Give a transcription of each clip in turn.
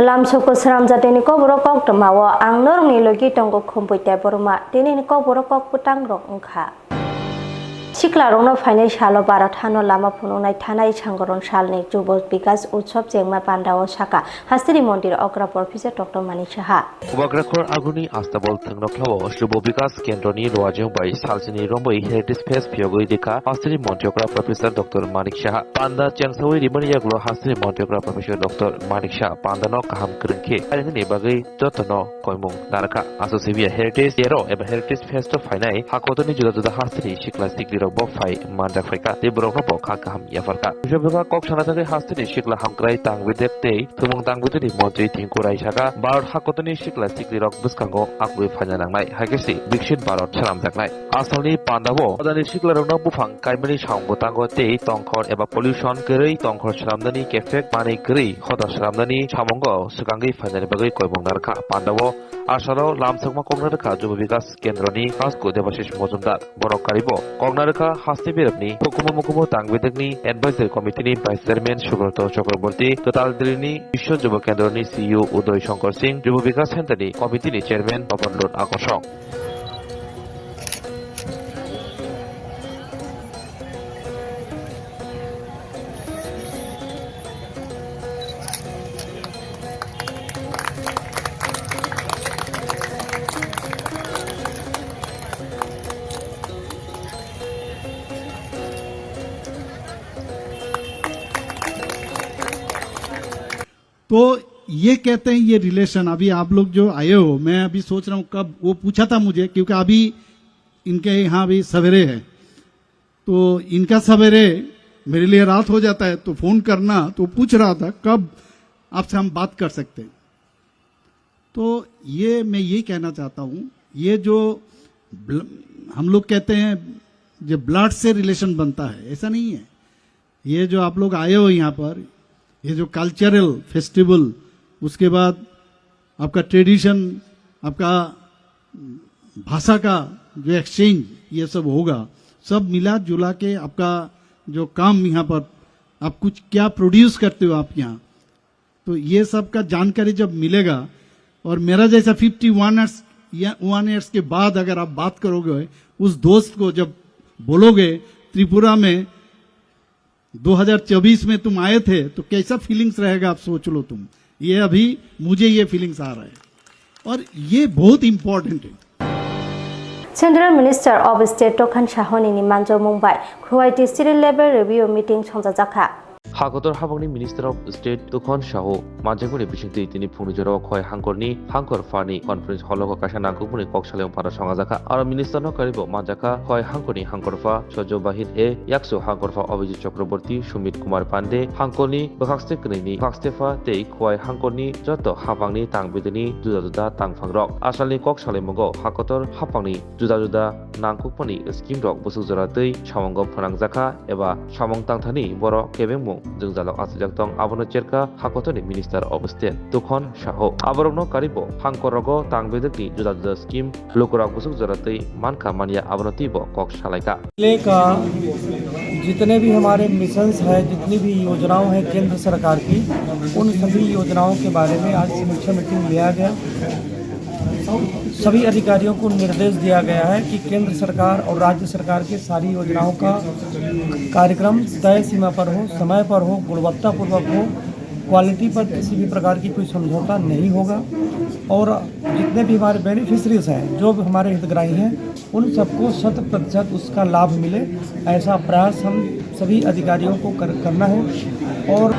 Lamsoko Swrangchati ni Kokborok Koktwma wo ang norong ni logi tongko khumpuitai boroma tini ni Kokborok Kokputang rok ongkha. Siklarongno phainai salo Bharat hano lama phunungnai thanai Sanggoron salni Jubo Bikas Utsob Jengma Pandao Saka Hastini Mondir Okra Professor Dr. Manik Saha. Ubagrakhor aguni astabol thangnokhlawo Jubo Bikas Kendroni Roajeng bai salsini rombai Heritage Fest Pyogoi Dikha Hastini Mondir Okra Professor Dr. Manik Saha Panda Changsawai Rimani Yaglo Hastini Mondir Okra Professor Dr. Manik Saha Pandano kaham krengke arini bagai jotono koimung naraka asosibia Heritage Yero eba Heritage Fest phainai hakotoni juda hastini sikla sikli Bofai Manda Afrika di Borokno Bokha kaham Yafarka. Jabga Kok Sanatake Hastini Shikla Hamkrai Tangwidek Day, Tumung Tangwidi Montri Tinkurai Shaka, Bar Hakotoni Shikla Sikli Rock Buskango, Akwi Fanyanangai, Hagesi, Bixin Barot Salam Daknai. Asali Pandavo, Odani Shikla Rono Bufang, Kaimani Shang Botango Day, Tongkor Eba Pollution, Giri, Tongkor Salamdani, Kefek, Mani Giri, Hoda Salamdani, Chamongo, Sukangi Fanyanabagi Koibungarka, Pandavo, Asharo, Lamsakma Kongnaraka, Jubikas, Kendroni, Hasko Devashish Mozumdar, Borok Karibo, Kongnaraka, Hasti Birabni, Hukumu Tangwidagni, Advisory Committee Vice Chairman Subrata Chakraborty, Total Drini, Bisho Jubo Kendroni CEO Udoy Shankar Singh, Jubo Vikas Centre Committee Chairman Papan Lord Akosong. तो ये कहते हैं ये relation अभी आप लोग जो आए हो मैं अभी सोच रहा हूँ कब वो पूछा था मुझे क्योंकि अभी इनके यहाँ भी सवेरे है तो इनका सवेरे मेरे लिए रात हो जाता है तो फोन करना तो पूछ रहा था कब आपसे हम बात कर सकते हैं। तो ये मैं ये कहना चाहता हूँ ये जो हम लोग कहते हैं जो ब्लड से रिलेशन बनता है ऐसा नहीं है। ये जो आप लोग आए हो यहाँ पर ये जो कल्चरल फेस्टिवल उसके बाद आपका ट्रेडिशन आपका भाषा का जो एक्सचेंज ये सब होगा सब मिला जुला के आपका जो काम यहाँ पर आप कुछ क्या प्रोड्यूस करते हो आप यहाँ तो ये सब का जानकारी जब मिलेगा और मेरा जैसा 51 ईयर्स के बाद अगर आप बात करोगे उस दोस्त को जब बोलोगे त्रिपुरा में 2024 में तुम आए थे तो कैसा फीलिंग्स रहेगा आप सोच लो तुम ये अभी मुझे ये फीलिंग्स आ रहा है और ये बहुत इंपॉर्टेंट है। Central Minister of State Tokan Shahoni ni Manjo Mumbai Kuwaiti City Level Review Meeting Chongjakha Hakotor Habangni Minister of State Tukon Shaho, Manjaguni Bishingti Tini Punijoro Koi Hankorni, Hankor Fani Conference Holoko Kashana Kupuni Koksalem Para Shangazaka, our Minister no Karibo Manjaka, Koi Hankoni Hankorfa, Shojo Bahid E, Yakso Hankorfa Obiji Chakraborty, Shumit Kumar Pande, Hankoni, Bakastekrini, Pakstefa, Te Koi Hankoni, Joto Habangni Tangbidini, Juda Tang Fangrok, Asali Koksalemogo, Hakotor Hapangni, Juda Nankuponi, Skim Rock, Busuzarate, Chamongo Panangzaka, Eva, Chamong Tangtani, Boro, Kevin Jungzalo Asjaktong Abono Cerka Hakotoni Minister of State Tukon Shaho Aborogno Karibo Hankorogo Tangbedeki Juda Scheme Lokurak Busuk Zarate Manka Mania Abonotibo Kok Shalaika का जितने भी हमारे missions है जितनी भी योजनाओं हैं केंद्र सरकार की उन सभी योजनाओं के बारे में आज समीक्षा मीटिंग लिया गया। सभी अधिकारियों को निर्देश दिया गया है कि केंद्र सरकार और राज्य सरकार की सारी योजनाओं का कार्यक्रम तय सीमा पर हो, समय पर हो, गुणवत्तापूर्वक हो, क्वालिटी पर किसी भी प्रकार की कोई समझौता नहीं होगा और जितने भी हमारे बेनिफिशरीज हैं जो भी हमारे हितग्राही हैं उन सबको 100% उसका लाभ मिले ऐसा प्रयास हम सभी अधिकारियों को करना है। और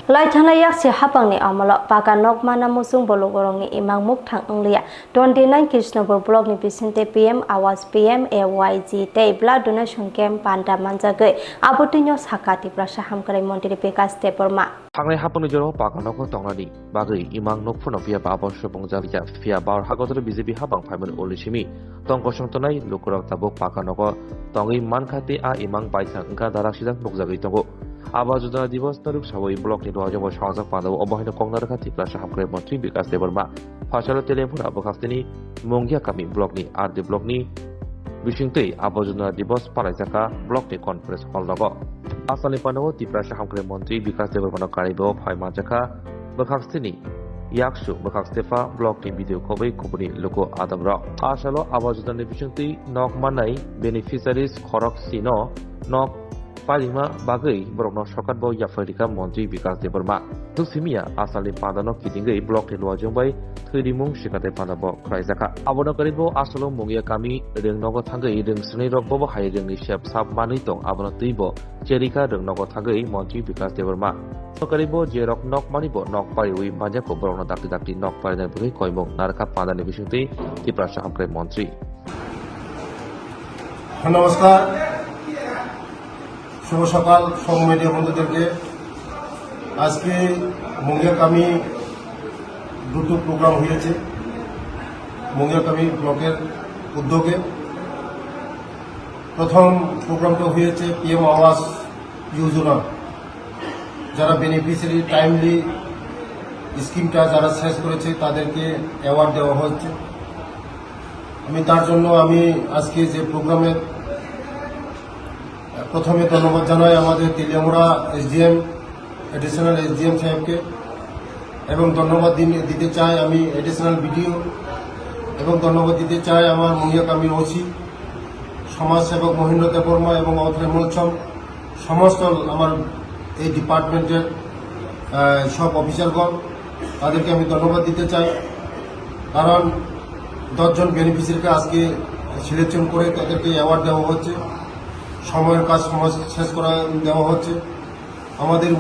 Laithana yaksi hapangni amalo paka nokmana musung bologorongni imang mukthang anglia 29 Krishnapur block ni Vicente PM Awaas PM AYG te blood donation camp panda manjagai abutinyo sakati prasha hamkrai montri Vikas Teporma Hangai hapangni joro paka nokko tongnani bagai imang nokphono via babon shobongjalia via bar hagotor BJP habang phaiman olishimi tongko songtonai lokurak tabok paka nokko tongi mankhati a imang paisang engka darak sidang nokjagai tongo Awaas Diwas Naruk Sawai Block ni Roajeng Shangzak Pandao Obahino Kongnaraka Tiplasha Hamkrai Montri Vikas Teporma Phasalo Telepon Abokastini Mongya Kami Block ni RD Block ni Bishingtei Awaas Diwas Paraisaka Block ni Conference Hall Nago Asali Panawo Tiplasha Hamkrai Montri Vikas Teporma Karibo Phai Manjaka bakhaksini yaksu bakakstefa blog ni video kobai kobuni loko adamra asalo abajda ni bisungti nok manai beneficiaries khorok sino nok palima bagai borokno sarkar bo yafarika mantri bikas debarma tusimia asali padano kidingai blog ni lojongbai thidimung shikate padabo kraijaka abono karibo asalo mungia kami rengnogo thangai rengsni rokbo hai rengni shep sab mani tong abono tuibo cherika rengnogo thangai mantri bikas debarma karibo je rok nok manibo nok pariwi bajako borokno dakti dakti nok parinai bugai koimong narka padani bisungti tiprasha hamkre mantri নমস্কার শুভ সকাল সব media বন্ধুদেরকে আজকে মুঙ্গিয়াকামি দুটো programme হয়েছে মুঙ্গিয়াকামি ব্লকের উদ্যোগে প্রথম প্রোগ্রামটা হয়েছে পিএম আওয়াস যোজনা যারা বেনিফিশিয়ারি টাইমলি স্কিমটা যারা শেষ করেছে তাদেরকে অ্যাওয়ার্ড দেওয়া হচ্ছে আমি তার জন্য আমি আজকে যে প্রোগ্রামের প্রথমে ধন্যবাদ জানাই আমাদের তেলিয়ামুড়া এসডিএম এডিশনাল এসডিএম সাহেবকে এবং ধন্যবাদ দিতে চাই আমি এডিশনাল বিডিও এবং ধন্যবাদ দিতে চাই আমার মুঙ্গিয়াকামির ওসি সমাজসেবক মহেন্দ্র দেববর্মা এবং অথরে মূলচম সমস্ত আমার এই ডিপার্টমেন্টের সব অফিসারগণ তাদেরকে আমি ধন্যবাদ দিতে চাই কারণ 10 জন বেনিফিশিয়ারিকে আজকে সিলেকশন করে তাদেরকে অ্যাওয়ার্ড দেওয়া হচ্ছে সময়ের কাজ সময় শেষ করা দেওয়া হচ্ছে আমাদের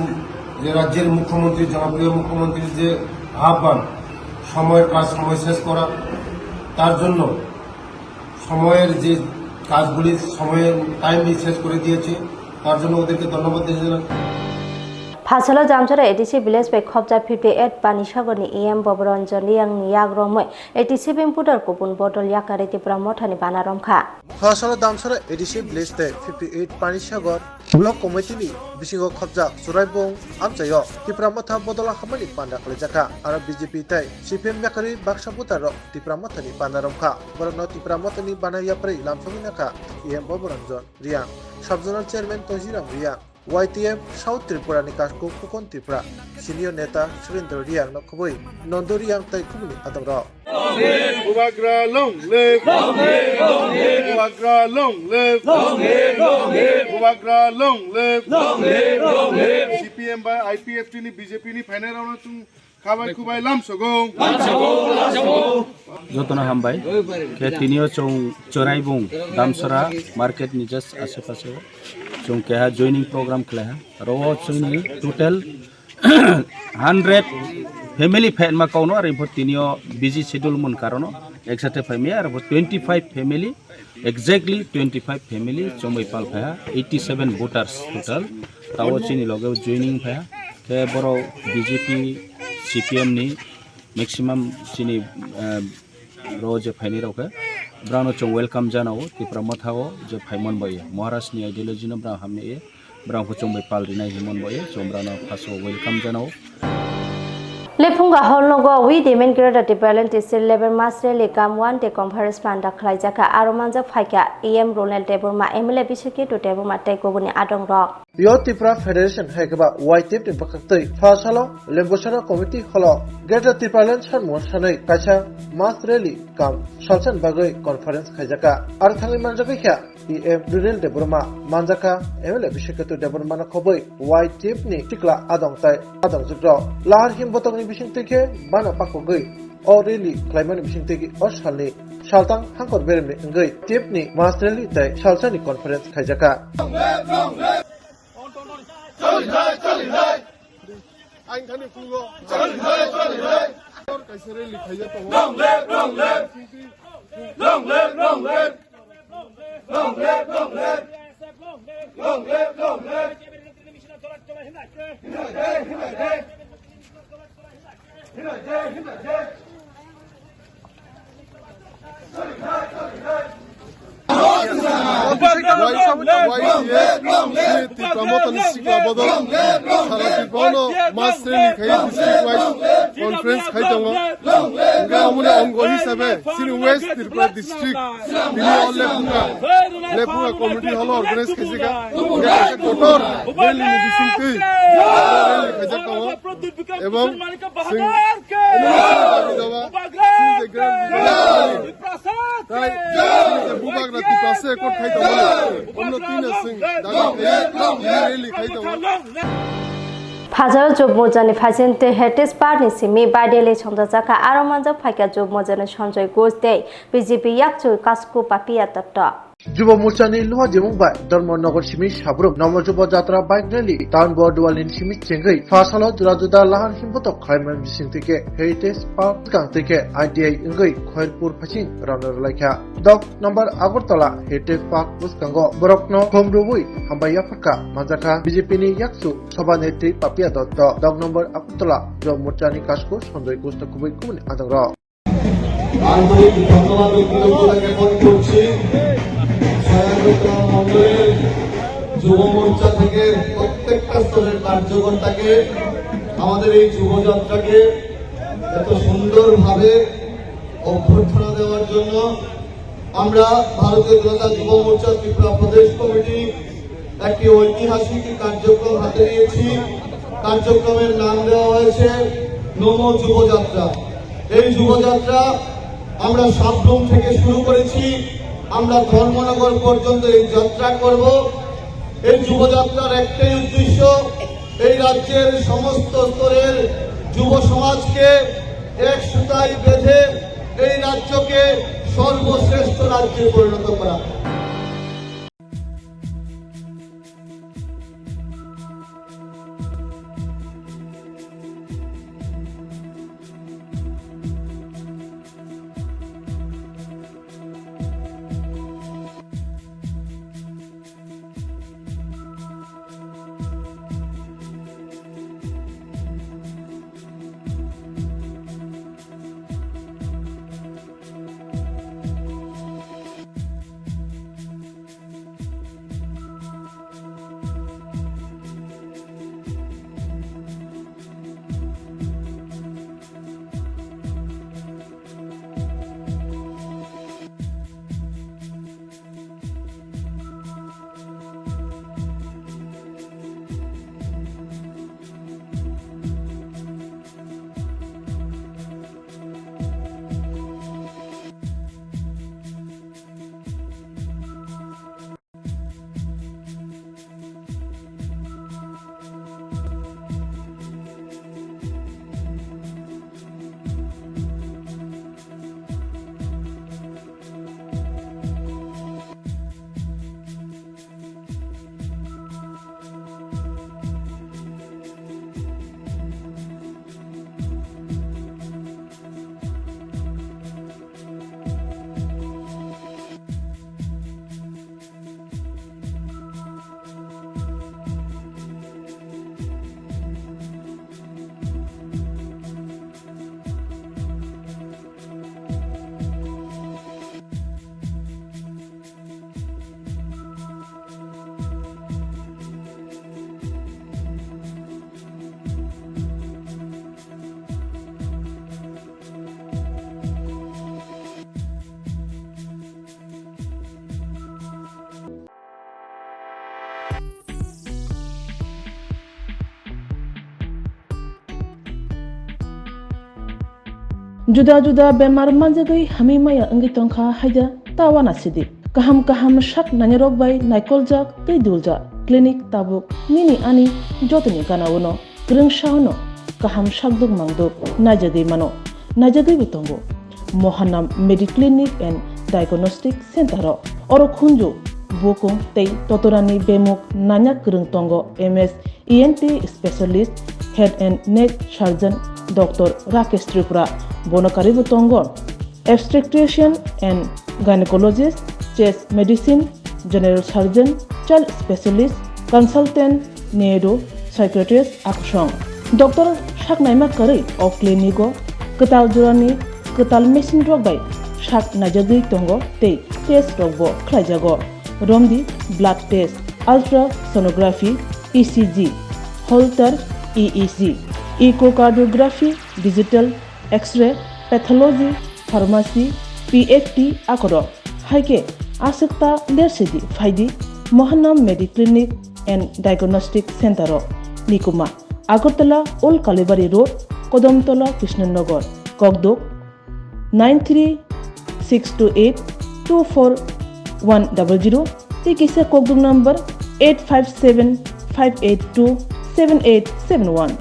যে রাজ্যের মুখ্যমন্ত্রী জনপ্রিয় মুখ্যমন্ত্রীর যে আহ্বান সময়ের কাজ সময় শেষ করা তার জন্য সময়ের যে কাজগুলি সময়ে টাইমলি শেষ করে দিয়েছে তার জন্য ওদেরকে ধন্যবাদ দিয়েছিলেন Pasalo jamjara ATC village by khopja 58 panisagoni EM Bobronjoni yang yak romoi ATC bempudar kupun botol yakare tipra mothani banaromkha Pasalo damsara ATC village by 58 panisagor block committee ni bisingo khopja suraibong amchayo tipra motha bodola khamani panda kalejaka ara BJP tai CPM yakari baksa putarok tipra mothani banaromkha borno tipra mothani banaya prei lamsominaka EM Bobronjon riang subzonal chairman Tojiram riang YTM South Tripura ni kasko Kukon Tripura senior neta Surendra Riang no khoboi Nondo Riang tai kumni adamra Ubagra long live Ubagra long live Ubagra long live CPM by IPF ni BJP ni final round tu খাবাই খুবাই লামসগো যতনা হামবাই কে তিনিও চং চরাইবুং দামসরা market নিজাস আশেপাশে চং কে হা joining programme খেলা rho চংনি total 100 family fan কাউনো আর import তিনিও busy schedule মন কারণ একসাথে ফ্যামিলি আর 25 ফ্যামিলি এক্স্যাক্টলি 25 ফ্যামিলি চমই পাল ফায়া 87 ভোটারস টোটাল তাও চিনি লগে জয়নিং ফায়া কে বড় BJP CPM ni maximum chini roje phaini roke brano chong welcome janao tipra mathao je phaimon boye maharashtra ni ideology no bra hamne e brang ko chong bai pal rinai himon boye chombrano phaso welcome janao Lepunga holnogo we demand greater development is level master le kam one te conference panda khlaijaka aromanja phaika EM Ronald Deborma MLA biseke to Deborma tai kobuni adong rok Yo Tripura Federation haikaba YTF ni bakaktoi phasalo lembosana committee holo Greater Tripura Land Sanmon sanai kacha mass rally kam salsan bagai conference khaijaka ar thangi manjaka kya EM Ronald Deborma manjaka MLA biseke to Deborma na khoboi YTF ni tikla adong tai adong jukro lahar him botong bising teke bana pakogoi already climate bising teke osalni saltang hangkor beremni ngai tipni masterly tai salsani conference khaijaka anh thân được cùng rồi cái xe lên lịch thấy to long lên long lên long lên long lên long lên long lên long lên long lên Pramotani Sikla Bodol, Saratipono, Masterly Kai District Wise Conference Kaitongo, Gamuna Ongoli Sabe, Sinu West Tirpa District, Dili Lepunga, Lepunga Community Hall Organized Kazika, Kotor, Rally Disinti, Rally Kazakawa, Ebon, Sing, the Grand Bubak Nati Pase, Kot Kaitawa, Omnotina Sing, Rally Kaitawa. Fajar job mojani fajente hetes parni simi badele chonda jaka aro manja phaika job mojani sanjay goste BJP yakchu kasku papia tatta যুব মোর্চানি লোহা জেমুংবাই ধর্মনগর সিমি সাবরুম নবযুব যাত্রা bike rally town বর্ডওয়ালিন Simi চেঙ্গৈ ফাসালো জুরাজুদা লাহান হিমপতক খাইমান বিসিং থেকে heritage park Kang থেকে ITI ইংগৈ খয়রপুর passing রানার লাইখা দক নম্বর Agartala heritage park বুসকাঙ্গ বরকনো খমরুবুই হামবাইয়া ফাকা মাজাকা BJP নি ইয়াকসু সভা নেত্রী পাপিয়া দত্ত দক নম্বর আগরতলা যুব মোর্চানি কাসকো সঞ্জয় গোস্ত খুবই কুবনি আদংর আন্তরিক ধন্যবাদ ও কৃতজ্ঞতা জ্ঞাপন করছি মন্ডলের যুব মোর্চা থেকে প্রত্যেকটা স্তরের কার্যকর্তাকে আমাদের এই যুবযাত্রাকে এত সুন্দরভাবে অভ্যর্থনা দেওয়ার জন্য আমরা ভারতীয় জনতা যুব মোর্চা ত্রিপুরা প্রদেশ কমিটি একটি ঐতিহাসিক কার্যক্রম হাতে নিয়েছি। কার্যক্রমের নাম দেওয়া হয়েছে নমো যুবযাত্রা। এই যুবযাত্রা আমরা সাবরুম থেকে শুরু করেছি, আমরা ধর্মনগর পর্যন্ত এই যাত্রা করব। এই যুবযাত্রার একটাই উদ্দেশ্য, এই রাজ্যের সমস্ত স্তরের যুব সমাজকে এক সুতায় বেঁধে এই রাজ্যকে সর্বশ্রেষ্ঠ রাজ্যে পরিণত করা। Juda-juda bemar manjagai hami maya anggi tongkha haida tawana sidi kaham shak nanyarok bai naikolja tei dulja clinic tabuk nini ani jotoni kanawono grungshauno kaham shakduk mangduk najadei mano najadei bitongo mohanam mediclinic and diagnostic center oro khunju bokong tei totorani bemuk nanya krung tongo ms ENT specialist head and neck surgeon Dr. Rakesh Tripura Bonakari Butongon, obstetrician and gynecologist, chest medicine, general surgeon, child specialist, consultant, neuro, psychiatrist, aksong. Dr. Shaknaima Kari of Clinico, Ketal Jurani, Ketal Machine Drog by Shak Najadi Tongo, Te, Test Rogbo, Klajago. romdi blood test, ultrasonography, ECG, Holter EEG, echocardiography, digital X-ray, pathology, pharmacy, PFT akoro. Haike asekta lersidi faidi Mohanam Mediclinic and Diagnostic Center Nikuma Agartala Old Kalibari Road Kodamtola Krishnanagar Kokborok 93-628-24100 Tikisa Kokborok number 857-582-7871.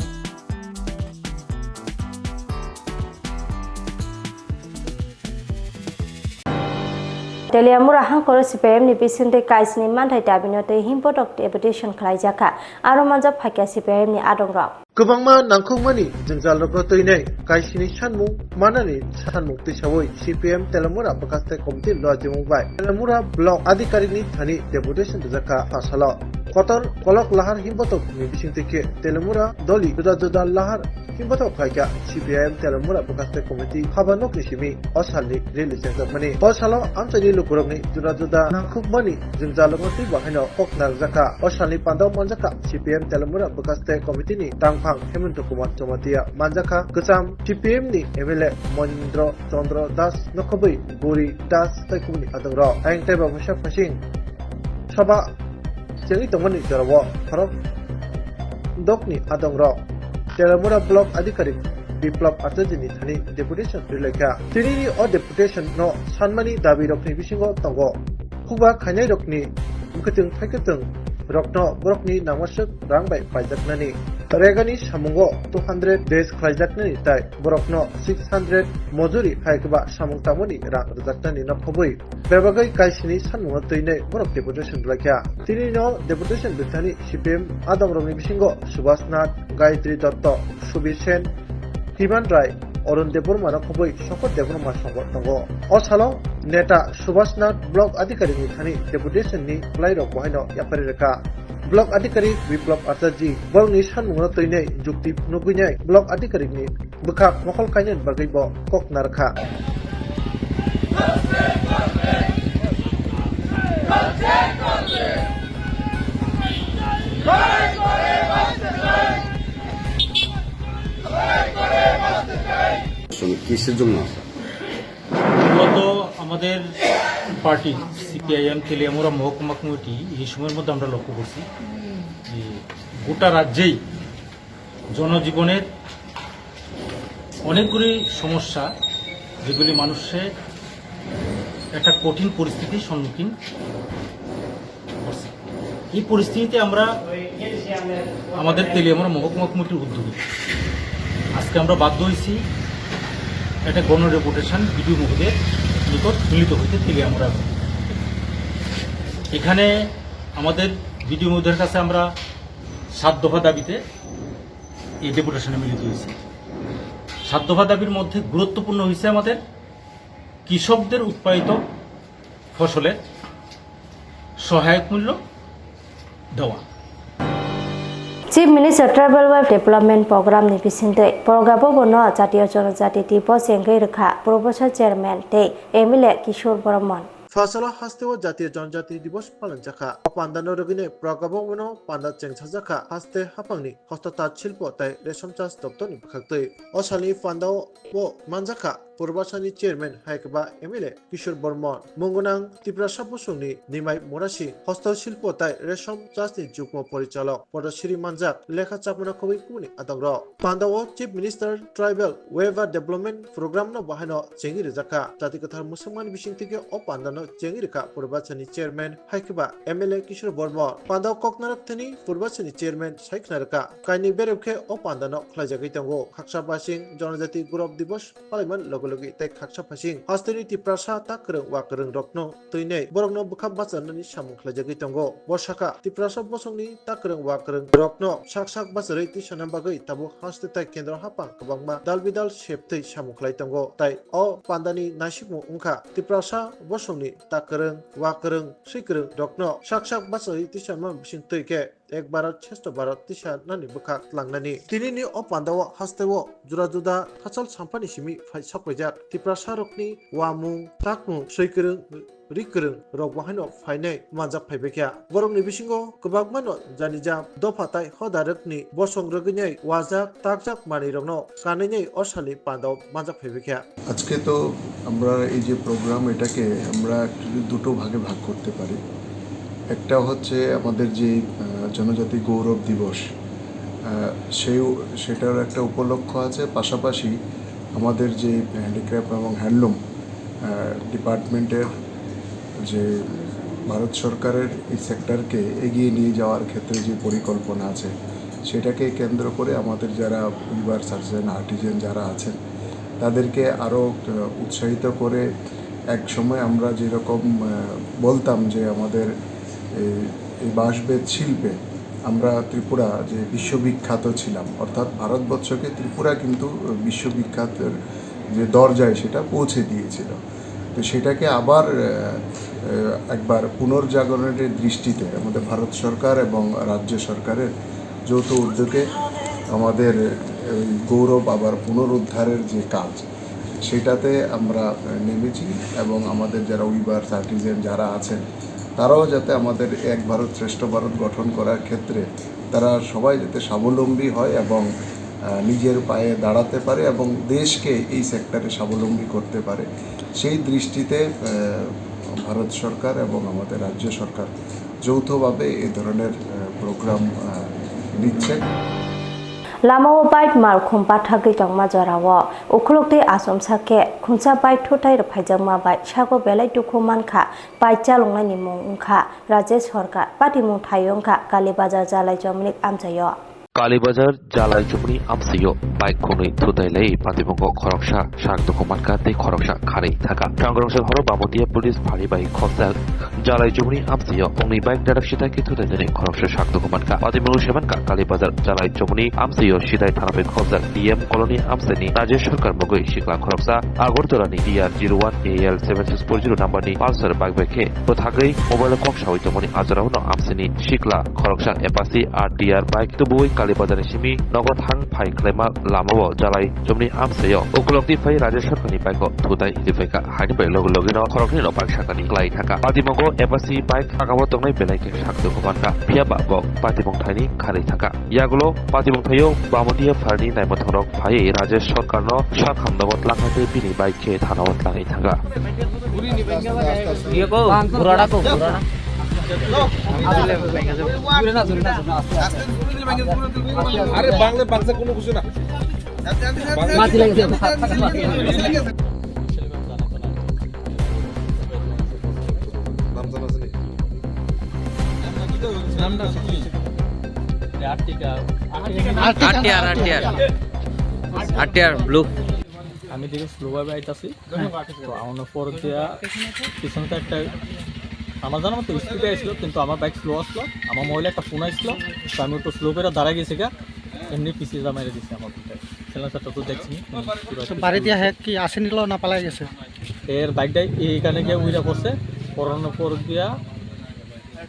Teliamura hangkor CPM ni bisinte kaisni manthai dabinote himpodok deputation khlaijaka aro manja phakya CPM ni adongrok Kubangma nangkhungmani jingjal rokotoi kaisini sanmu manani sanmu tisawoi CPM Telamura bakaste komiti lojimungbai Telamura block adhikarini thani deputation jaka asalo kotor kolok lahar himbotok ni bisingteke Telamura doli juda lahar himbotok khaika CPM Telamura bakaste komiti habanok nisimi osalni release mani osalo amchani lukurokni juda nangkhungmani jingjal rokotoi bahino koknar jaka osalni pandaw manjaka CPM Telamura bakaste komiti ni Pang Hemant Kumar Chomatia Manjaka Kusam CPM ni MLA Mondro Chandra Das Nokobai Buri Das Taikuni Adangro Aing Teba Musha Pashing Saba Jengi Tomani Jarawa Farok Dokni Adangro Telamura Block Adhikarik Biplop Artajini Thani Deputation Rileka Tini or Deputation no Sanmani Dabi Rokni Vishingo Tongo Kuba Kanyai Rokni Mukatung Takatung Rokno Brokni Namashak Rangbai Pajaknani Regani Samungo 200 days Klajaknani Tai Borokno 600 Mozuri Haikaba Samung Tamoni Rang Rajaknani Nakobui Bebagai Kaisini Sanunga Tine Borok Deputation Lakya Tini no Deputation Bitani CPM Adam Romi Bishingo Subasnath Gayatri Dotto Subisen Himan Rai Orun Deburma Nakobui Shokot Deburma Shokot Tango Osalo Neta Subasnath Block Adhikarini Thani Deputation ni Plairo Wahino Yaparireka Block Adhikarik Biplop Artaji Borni Sanunga Toine Jukti Nugunyai Block Adhikarik ni Bekak Mokol Kanyan Bagaibo Kok Narka কিসের জন্য মূলত আমাদের party CPIM Teliamura মহকুমা committee এই সময়ের মধ্যে আমরা লক্ষ্য করছি যে গোটা রাজ্যেই জনজীবনের অনেকগুলি সমস্যা যেগুলি মানুষের একটা কঠিন পরিস্থিতির সম্মুখীন করছে। এই পরিস্থিতিতে আমরা আমাদের তেলিয়ামুড়া মহকুমা কমিটির উদ্যোগে আজকে আমরা বাধ্য হয়েছি একটা গণ ডেপুটেশন বিডিও মহোদয়ের নিকট মিলিত হইতে তেলিয়ামুড়া এখানে আমাদের বিডিও মহোদয়ের কাছে আমরা 7 দফা দাবিতে এই ডেপুটেশনে মিলিত হয়েছি। 7 দফা দাবির মধ্যে গুরুত্বপূর্ণ হয়েছে আমাদের কৃষকদের উৎপাদিত ফসলের সহায়ক মূল্য দেওয়া। Chief Minister Tribal Wealth Development Program ni bisinte Porgabo bono Jatiyo Jonojati Diwas Yengai Rekha Proposal Chairman te Emile Kishore Boromon Fasala Hastewa Jatiyo Jonojati Diwas Palan Jaka Pandano Rogine Progabo bono Panda Chengsa Jaka Haste Hapangni Hostata Chilpo Tai Resham Chas Doktoni Bhaktoi Osali Fandao Wo Manjaka Purbasani Chairman Haikaba Emile Kishore Boromon Mungunang Tiprasa Busungni Nimai Morashi Hostel Shilpo Tai Resham Chasni Jukmo Porichalok Podashiri Manjak Lekha Chapuna Kobi Kuni Atangro Pandao Chief Minister Tribal Wealth Development Program no Bahano Chengi Jaka Jati Kathar Musaman Bishingtike O Pandano Chengi Reka Purbasani Chairman Haikaba Emile Kishore Boromon Pandao Koknarak Thani Purbasani Chairman Saiknaraka Kaini Berevke O Pandano Khlaijagai Tango Khaksha Basing Jonojati Gurab Diwas Parliament Logi tai khaksa phasing hasteni tiprasa takreng wakreng rokno toine borokno bukhap basanani samung khlajagi tongo borsaka tiprasa bosongni takreng wakreng rokno saksak basarei ti sanam bagai tabo haste tai kendra hapang kabangma dalbidal sheptei samung khlai tongo tai o pandani nasimu ungkha tiprasa bosongni takreng wakreng sikreng rokno saksak basarei ti sanam bising toike এক ভারত শ্রেষ্ঠ ভারত তিসা নানি বখা লাংনানি তিনিনি ও পান্দাও হাস্তেও জুরা জুদা Harshal সাম্পানি Simi সাপয়জাক Tipra সারকনি ওয়ামুং তাকমুং সৈকরং rikrung rok wahino fainai manjak phaibekya borokni bisingo kwbangmano janijak dofatai hodarekni bosong rogini wajak takjak manirokno kaneinai osali pandau manjak phaibekya আজকে তো আমরা এই যে programme এটাকে আমরা দুটো ভাগে ভাগ করতে পারি একটা হচ্ছে আমাদের যে জনজাতি গৌরব দিবস সেটার একটা উপলক্ষ আছে পাশাপাশি আমাদের যে হ্যান্ডিক্রাফট এবং হ্যান্ডলুম ডিপার্টমেন্টের যে ভারত সরকারের এই সেক্টরকে এগিয়ে নিয়ে যাওয়ার ক্ষেত্রে যে পরিকল্পনা আছে সেটাকে কেন্দ্র করে আমাদের যারা উইভার সার্জন আর্টিজান যারা আছেন তাদেরকে আরও উৎসাহিত করে এক সময় আমরা যেরকম বলতাম যে আমাদের এই বাঁশবেত শিল্পে আমরা ত্রিপুরা যে বিশ্ববিখ্যাত ছিলাম অর্থাৎ ভারতবর্ষকে ত্রিপুরা কিন্তু বিশ্ববিখ্যাতের যে দরজায় সেটা পৌঁছে দিয়েছিল তো সেটাকে আবার একবার পুনর্জাগরণের দৃষ্টিতে আমাদের ভারত সরকার এবং রাজ্য সরকারের যৌথ উদ্যোগে আমাদের গৌরব আবার পুনরুদ্ধারের যে কাজ সেটাতে আমরা নেমেছি এবং আমাদের যারা উইভার্স আর্টিজান যারা আছেন তারাও যাতে আমাদের এক ভারত শ্রেষ্ঠ ভারত গঠন করার ক্ষেত্রে তারা সবাই যাতে স্বাবলম্বী হয় এবং নিজের পায়ে দাঁড়াতে পারে এবং দেশকে এই সেক্টরে স্বাবলম্বী করতে পারে সেই দৃষ্টিতে ভারত সরকার এবং আমাদের রাজ্য সরকার যৌথভাবে এই ধরনের প্রোগ্রাম নিচ্ছে লামাও বাইট মাল খুম্পা থাকি টংমা জরাও উখলুকতে আসম সাকে খুনসা বাইট থুটাই রফাইজাংমা বাইট সাগো बेलाय दुखु मानखा বাইট चालंनायनि मुं उंखा राज्य सरकार पार्टी मुं थायंखा कालीबाजार जालाय जमनि आमजायो कालीबाजार जालाय जमनि आमसियो बाइक खुनै थुदाइलै पातिबंग खरकसा साग दुखुमानका दै खरकसा खारै थाका सांग्रांसा हर बामतिया पुलिस फारि बाइ खबजा जालाय जमनि आमसियो उंनि बाइक दाराक सिदा के थुदाइलै खरकसा साग दुखुमानका पातिबंग सेबानका कालीबाजार जालाय जमनि आमसियो सिदाय थानाबे खबजा डीएम कॉलोनी आमसेनि राज्य सरकार मगै सिखला खरकसा आगरतलानि डीआर 01 AL 7640 नम्बरनि पालसार बाइक बेखे बथागै मोबाइल कक सावै जमनि आजरावनो आमसेनि सिखला खरकसा एपासी आर डीआर बाइक तुबुइ कालीबाजार सिमी नगद हां फाइ क्लेमा लामाव जालाय जमनि आमसेयो उकलक्ति फाइ राज्य सरकारनि बाइक थुदाइ हिफाइका हानिबाय लगलगिनो खरकनि बाइक साकानि क्लाइ थाका पातिमंगो एपासी बाइक आगाव तंनाय बेलायके साकदो खमानका फियाबा बक पातिमंग थाइनि खारै थाका यागुलो पातिमंग थायो बामतिया फारनि नायमथरक फाइ राज्य सरकारनो साखामनगत लाखाते बिनि बाइकके थानावत लाङै थाका ये को बुराड़ा अरे बांग्ला बांग्ला কোনো কিছু না মাটি লাগে নামটা আরটিআর ব্লু আমি দেখি স্লোভাবে আইতাছি তো আমার পর দিয়া পিছনটা একটা আমার জানা মতো স্পিডে আসছিল কিন্তু আমার বাইক স্লো আসলো আমার মোবাইলে একটা ফোন আসছিল তো আমি একটু স্লো করে দাঁড়াই গেছি গা এমনি পিছিয়ে যা মেরে দিচ্ছি আমার সেলেন্সারটা তো দেখছি বাড়ি দিয়া হ্যাঁ কি আসে নিল না পালাই গেছে এর বাইকটাই এইখানে গিয়ে উইরা পড়ছে পড়ানোর পর দিয়া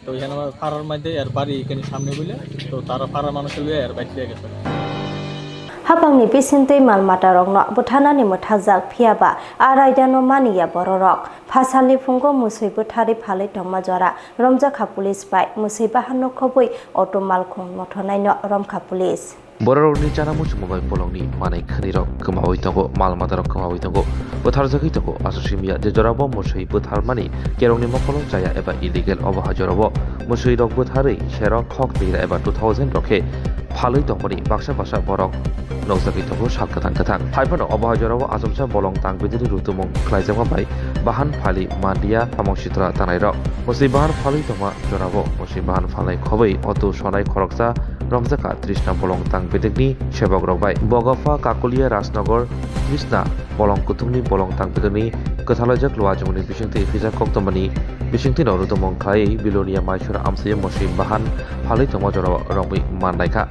তো এখানে আমার পাড়ার মধ্যে এর বাড়ি এখানে সামনে বুঝলে তো তারা পাড়ার মানুষের লিয়ে এর বাইক লিয়ে গেছে हापांनि बिसिनतै मालमाता रंनो बुथानानि मोथाजाक फियाबा आरायदानो मानिया बररक फासालनि फुंगो मुसै बुथारि फालै तंमा जरा रमजाखा पुलिस बाय मुसै बाहानो खबै अटो मालखुं मथनायनो रमखा पुलिस बररनि जाना मुसुमबाय बलंनि मानै खनिरक कमावै तंगो मालमातारक कमावै तंगो बोथार जखै तंगो आसुसिमिया जे जराबो मुसै बुथार मानि केरंनि मखलो जाया एबा इलिगेल अबहा जराबो मुसै रक बुथारै शेरक खक दैरा एबा 2000 रखे फालै तंगनि बाक्सा बासा बरक नौजाखै तंगो सालकथां कथां हाइफानो अबहा जराबो आजमसा बलं तांबिदिनि रुतुमं ख्लाइजामा बाय बाहान फालि मान्दिया फामं सित्रा तानायरक मुसै बाहान फालै तंमा जराबो मुसै बाहान फालै खबै अतु सनाय खरकसा रमजाका 30 बलं तांबिदिनि सेबक रकबाय बगफा काकुलिया राजनगर कृष्णा बलं कुथुमनि बलं तांबिदिनि कथालजक लवाजमुनि बिसिंथि फिजा कक्तमानि बिसिंथि नरुतुमं ख्लाइ Belonia Mysore आमसे मुसै बाहान फालै तंमा जराबो रंबै माननायखा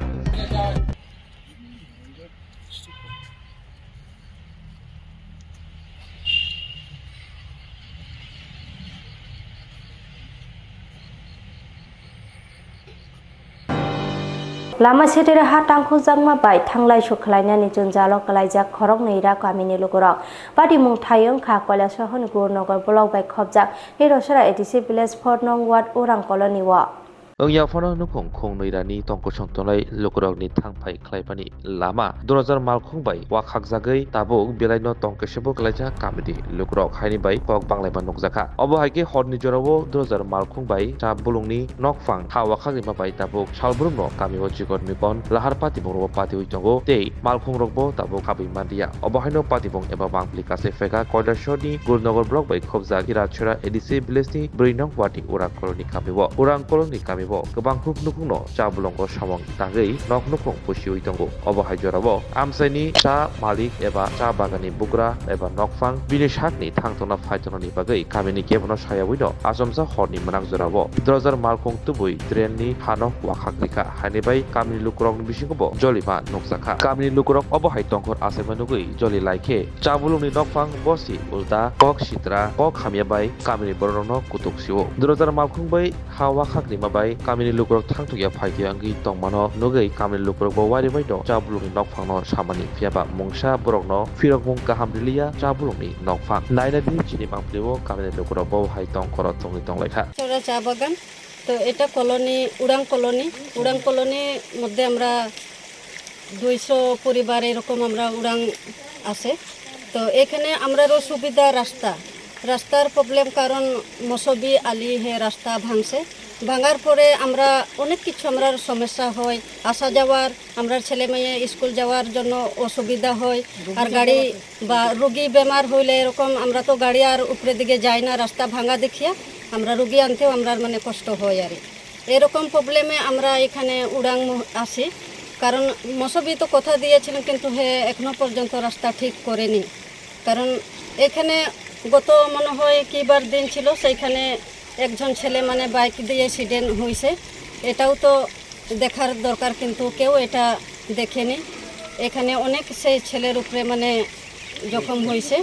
Lama setere ha tangkhu jangma bai thanglai sukhlainani junjalo kalaijak khorok neira kamini lugurok pati mung thayong kha koila sohon gurnogar blok bai khobjak hirosara ADC village 4 nong ward urang colony wa Ang phano nukong khong noirani tongko songtonai lukurokni thangphai khlaipani lama 2000 malkhung bai wakhak jagai tabuk belaino tongke sebo klaija kamidi lukurok haini bai kok banglaiba nukjaka obo haike horni jorabo 2000 malkhung bai cha bulungni nokfang ha wakhak ima bai tabuk salbrumno kamibo jikor mikon lahar pati bongro pati uitongo tei malkhung rokbo tabuk habi mandia obo haino pati bong eba bangpli kase feka koidashoni gurnogar blok bai khobja kirachura ADC village ni brinong wati urang koloni kamibo urang koloni kami Kebang huk nukungno cha bulongko samong tangei nok nukung pusiui tongo obo haijorabo amsaini cha malik eba cha bagani bugra eba nokfang bini sakni thangtona phaitononi bagai kamini kebono sayabuino asomsa horni manang jorabo 2000 malkung tubui trenni hano wakhakrika hanibai kamini lukurok bisingobo joliba nokjaka kamini lukurok obo haitongkor asemanugui joli laike cha bulungni nokfang bosi ulta kok sitra kok hamiabai kamini borono kutuksio 2000 malkung bai hawa khakni mabai kamini lukurok thangtuya phaiki angi tongmano nugai kamini lukurok bo wari bai do chabulungni nokphangno samani phiaba mungsa borokno firok mung kaham rilia chabulungni nokphang naina di chini bangpliwo kamini lukurok bo hai tongkoro tongni tonglaikha চড়া চা বাগান তো এটা colony Oraon colony মধ্যে আমরা 200 পরিবার এরকম আমরা উড়াং আছে তো এখানে আমরারও সুবিধা রাস্তার প্রবলেম কারণ মসবি আলি হে রাস্তা ভাঙছে ভাঙার পরে আমরা অনেক কিছু আমরা সমস্যা হয় আসা যাওয়ার আমরা ছেলে মেয়ে স্কুল যাওয়ার জন্য অসুবিধা হয় আর গাড়ি বা রোগী বেমার হইলে এরকম আমরা তো গাড়ি আর উপরে দিকে যাই না রাস্তা ভাঙা দেখিয়া আমরা রোগী আনতেও আমরা মানে কষ্ট হয় আর এরকম প্রবলেমে আমরা এখানে উড়াং আসি কারণ মসবি তো কথা দিয়েছিলেন কিন্তু হে এখনো পর্যন্ত রাস্তা ঠিক করেনি কারণ এখানে গত মনে হয় কিবার দিন ছিল সেইখানে একজন ছেলে মানে বাইক দিয়ে অ্যাক্সিডেন্ট হয়েছে এটাও তো দেখার দরকার কিন্তু কেউ এটা দেখেনি এখানে অনেক সেই ছেলের উপরে মানে জখম হয়েছে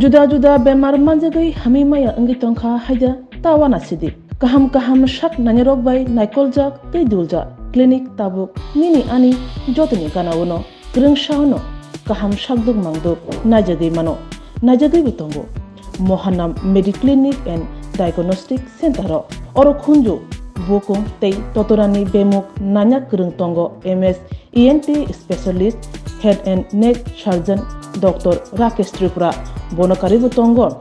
Juda-juda bemar manjagai hami maya angi tongkha haida tawana sidi kaham shak nanyarok bai naikoljak tei duljak klinik tabuk nini ani jotoni ganawono grengshauno kaham shakduk mangduk najagei bitongo mohanam mediclinic and diagnostic center oro khunju bokong tei totorani bemuk nanya krung tongo MS ENT specialist head and neck surgeon Dr. Rakesh Tripura Bonakari Butongo,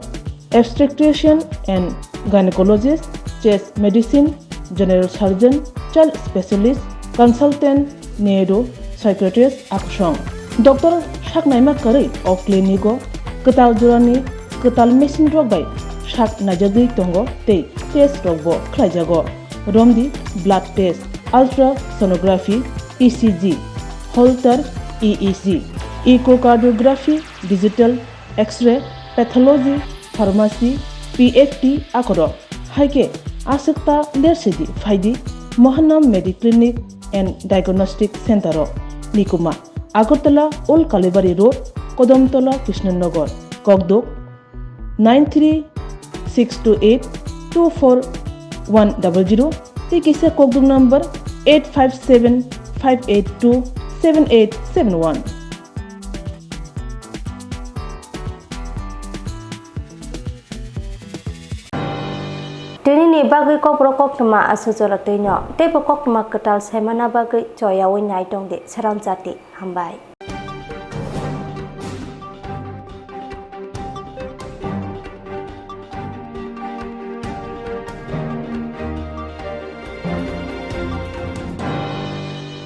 obstetrician and gynecologist, chest medicine, general surgeon, child specialist, consultant, neuro, psychiatrist, action. Dr. Shaknaima Kari of Clinico, Katal Jurani, Katal Machine Drug by Shak Najadi Tongo, Te, Test Robo, Klajago, Romdi, blood test, ultrasonography, ECG, Holter, EEG, echocardiography, digital, X-ray, pathology, pharmacy, PFT, Akoro, Haike, Asikta, Lersidi, Faidi, Mohanam Mediclinic and Diagnostic Center, Nikuma, Agartala, Old Kalibari Road, Kodomtola, Krishnanagar, Kokborok, 93628-24100, Tikisa Kokborok number 857-582-7871. Dini ni bagi Kokborok Koktwma asujolak teinyo, tebo Koktwma ketal semana bagi joyawi nyai dong di Swrangchati hambai.